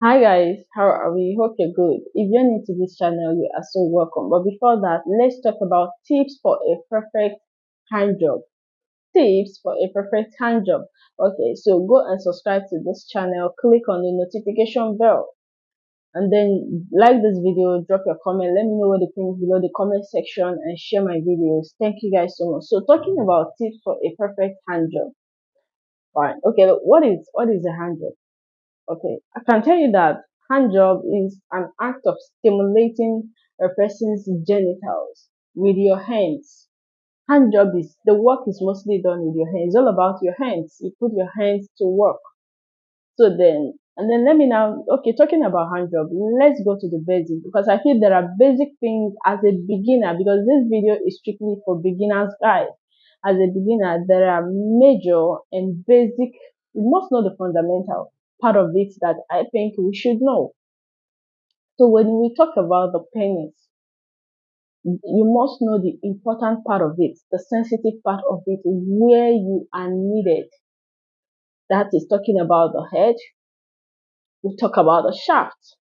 Hi guys, how are we? Hope you're good. If you're new to this channel, you are so welcome. But before that, let's talk about tips for a perfect hand job. Tips for a perfect hand job. Okay, so go and subscribe to this channel, click on the notification bell, and then like this video, drop your comment, let me know what you think below the comment section and share my videos. Thank you guys so much. So talking about tips for a perfect hand job. Fine. Okay, look, what is a hand job? Okay, I can tell you that hand job is an act of stimulating a person's genitals with your hands. Hand job is the work is mostly done with your hands. It's all about your hands. You put your hands to work. And then let me now, okay, talking about hand job, let's go to the basic because I feel there are basic things as a beginner because this video is strictly for beginners, guys. As a beginner, there are major and basic, you must know the fundamental part of it that I think we should know. So when we talk about the penis, you must know the important part of it, the sensitive part of it, where you are needed. That is talking about the head, we talk about the shaft,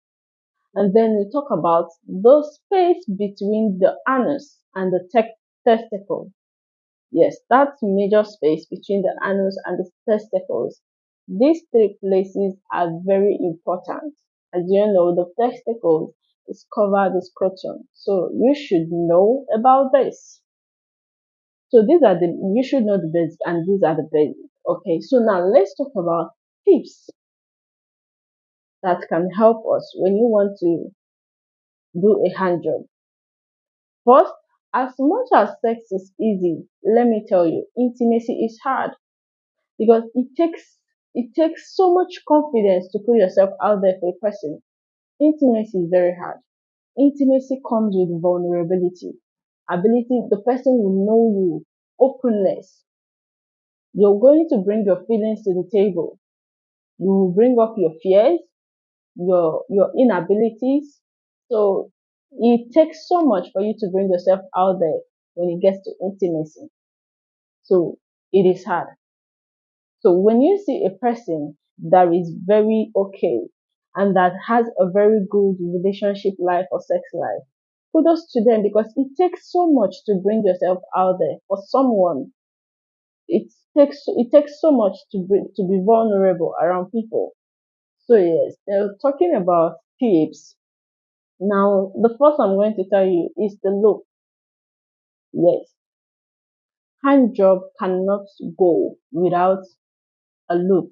and then we talk about the space between the anus and the testicle. Yes, that major space between the anus and the testicles. These three places are very important. As you know, the testicles is covered with scrotum. So you should know about this. So these are the you should know the basics and these are the basics. Okay, so now let's talk about tips that can help us when you want to do a hand job. First, as much as sex is easy, let me tell you, intimacy is hard because it takes so much confidence to put yourself out there for a person. Intimacy is very hard. Intimacy comes with vulnerability. Ability, the person will know you. Openness. You're going to bring your feelings to the table. You will bring up your fears, your inabilities. So it takes so much for you to bring yourself out there when it gets to intimacy. So it is hard. So when you see a person that is very okay and that has a very good relationship life or sex life, kudos to them because it takes so much to bring yourself out there for someone. It takes so much to be vulnerable around people. So yes, talking about tips. Now the first I'm going to tell you is the look. Yes, hand job cannot go without a loop.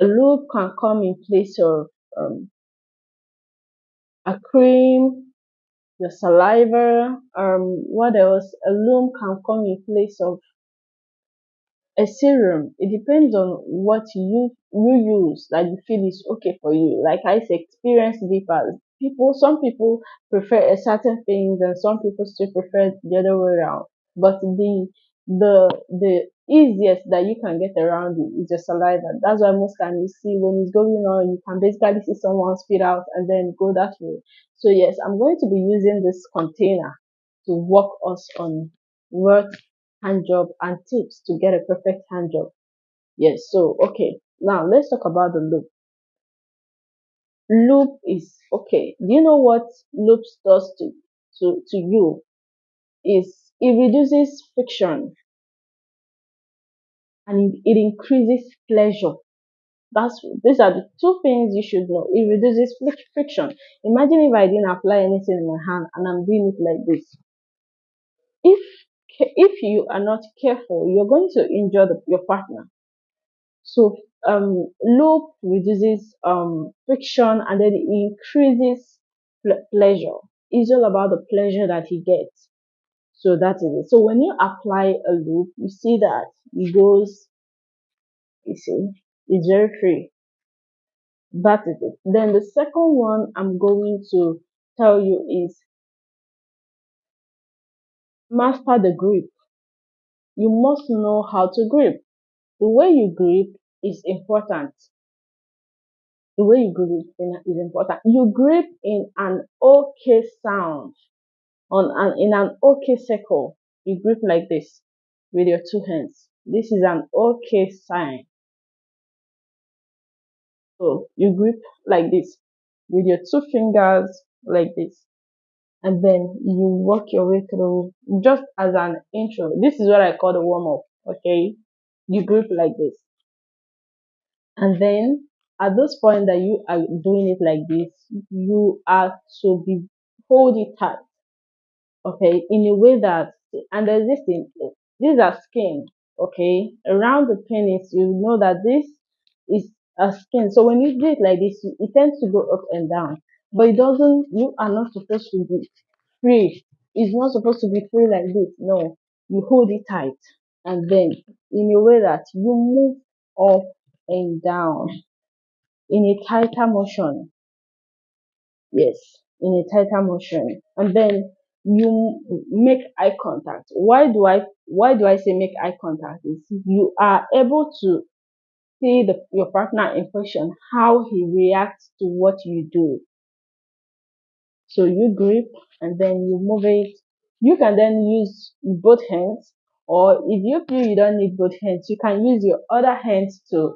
A loop can come in place of a cream, your saliva, what else? A loom can come in place of a serum. It depends on what you use that you feel is okay for you. Like I say, experience differs. Some people prefer a certain things, and some people still prefer the other way around. But the easiest that you can get around it is your saliva. That's why most times you see when it's going on, you can basically see someone spit out and then go that way. So yes, I'm going to be using this container to work us on what hand job and tips to get a perfect hand job. Yes, so okay. Now let's talk about the loop. Loop is okay. Do you know what loops does to you? Is it reduces friction and it increases pleasure. These are the two things you should know. It reduces friction. Imagine if I didn't apply anything in my hand and I'm doing it like this. If if you are not careful, you're going to injure your partner. So loop reduces friction and then it increases pleasure. It's all about the pleasure that he gets. So that is it. So when you apply a loop, you see that it goes, you see, it's very free. That is it. Then the second one I'm going to tell you is master the grip. You must know how to grip. The way you grip is important. The way you grip is important. You grip in an okay sound, in an okay circle. You grip like this with your two hands. This is an okay sign. So you grip like this with your two fingers like this, and then you work your way through just as an intro. This is what I call the warm up. Okay, you grip like this, and then at this point that you are doing it like this, you are to be hold it tight, okay, in a way that, and there's this thing, these are skin, okay, around the penis. You know that this is a skin. So when you do it like this, it tends to go up and down, but it doesn't. You are not supposed to be free. It's not supposed to be free like this. No, you hold it tight, and then in a way that you move up and down in a tighter motion. Yes, in a tighter motion. And then you make eye contact. Why do I say make eye contact? Is you are able to see your partner in question, how he reacts to what you do. So you grip and then you move it. You can then use both hands, or if you feel you don't need both hands, you can use your other hands to,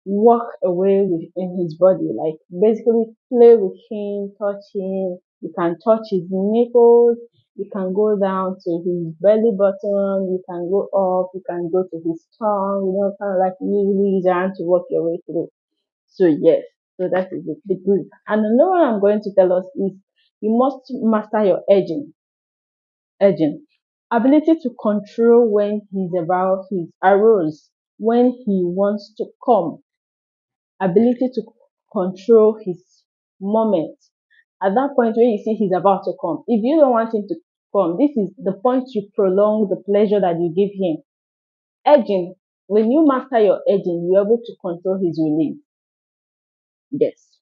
walk away with in his body, like basically play with him, touch him. You can touch his nipples. You can go down to his belly button. You can go up. You can go to his tongue. Kind of like use your hand to work your way through. So yes, so that is the good. And another one I'm going to tell us is you must master your edging. Edging. Ability to control when he's about his arouse, when he wants to come. Ability to control his moment. At that point when you see he's about to come, if you don't want him to come, this is the point you prolong the pleasure that you give him. Edging. When you master your edging, you're able to control his release. Yes.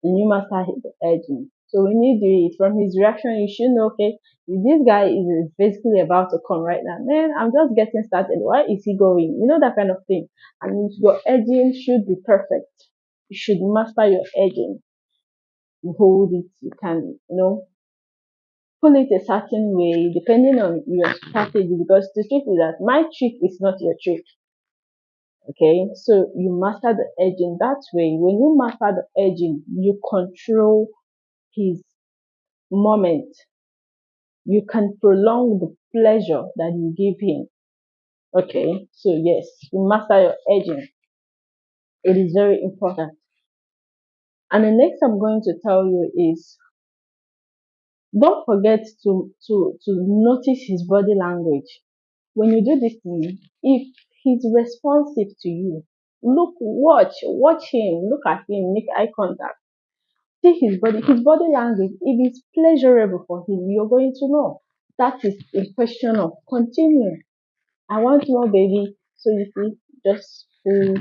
And you master the edging. So when you do it, from his reaction, you should know, okay, if this guy is basically about to come right now, man, I'm just getting started. Why is he going? That kind of thing. And your edging should be perfect. You should master your edging. You hold it, you can, pull it a certain way depending on your strategy, because the truth is that my trick is not your trick. Okay, so you master the edging that way. When you master the edging, you control his moment. You can prolong the pleasure that you give him. Okay, so yes, you master your edging. It is very important. And the next I'm going to tell you is, don't forget to notice his body language. When you do this thing, if he's responsive to you, watch him, look at him, make eye contact. See his body language. If it's pleasurable for him, you're going to know. That is a question of continue. I want more, baby. So you see, just you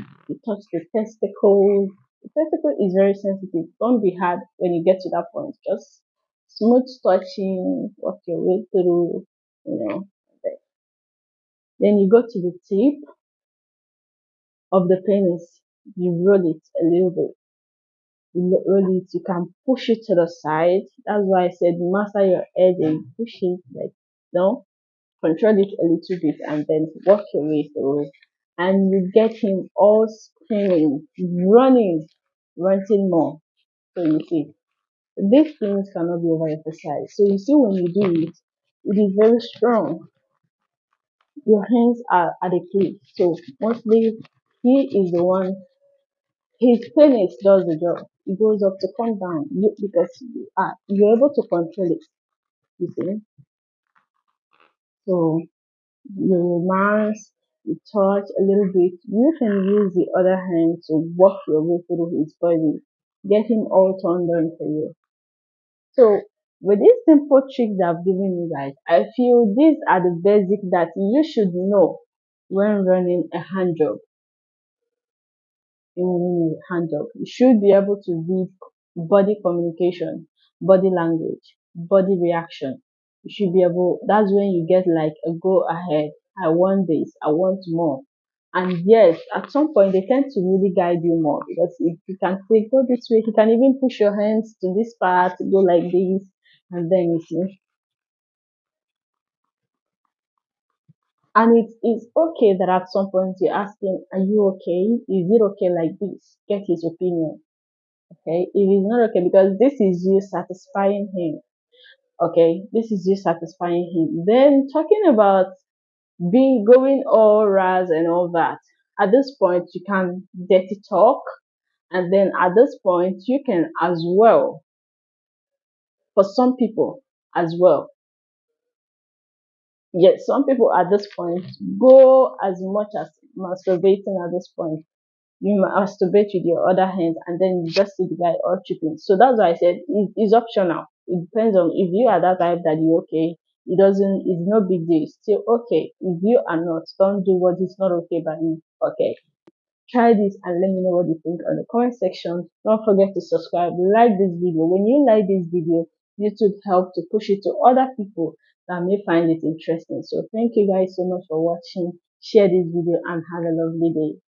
touch the testicle. The testicle is very sensitive. Don't be hard when you get to that point. Just smooth touching, work your way through, you know. Then you go to the tip of the penis. You roll it a little bit. You roll it. You can push it to the side. That's why I said master your edge and push it like no. Control it a little bit and then work your way through, and you get him all screaming, running, wanting more. So you see, these things cannot be overemphasized. So you see, when you do it, it is very strong. Your hands are at the key. So mostly he is the one, his penis does the job. It goes up to come down because you're able to control it. You see, so you romance, you touch a little bit. You can use the other hand to walk your way through his body, get him all turned on for you. So, with these simple tricks that I've given you guys, I feel these are the basics that you should know when running a hand job. In hand job, you should be able to read body communication, body language, body reaction. You should be able, that's when you get like a go ahead. I want this, I want more. And yes, at some point they tend to really guide you more, because if you can say go this way, you can even push your hands to this part, go like this, and then you see And it is okay that at some point you ask him, are you okay? Is it okay like this? Get his opinion. Okay. If it's not okay, because this is you satisfying him. Okay. This is you satisfying him. Then talking about being going all ras and all that. At this point, you can dirty talk. And then at this point, you can as well, for some people as well, yet some people at this point go as much as masturbating at this point. You masturbate with your other hand and then you just see the guy all tripping. So that's why I said it's optional. It depends on if you are that type that you okay. It doesn't, it's no big deal. It's still okay. If you are not, don't do what is not okay by me. Okay. Try this and let me know what you think on the comment section. Don't forget to subscribe, like this video. When you like this video, YouTube help to push it to other people that may find it interesting. So thank you guys so much for watching. Share this video and have a lovely day.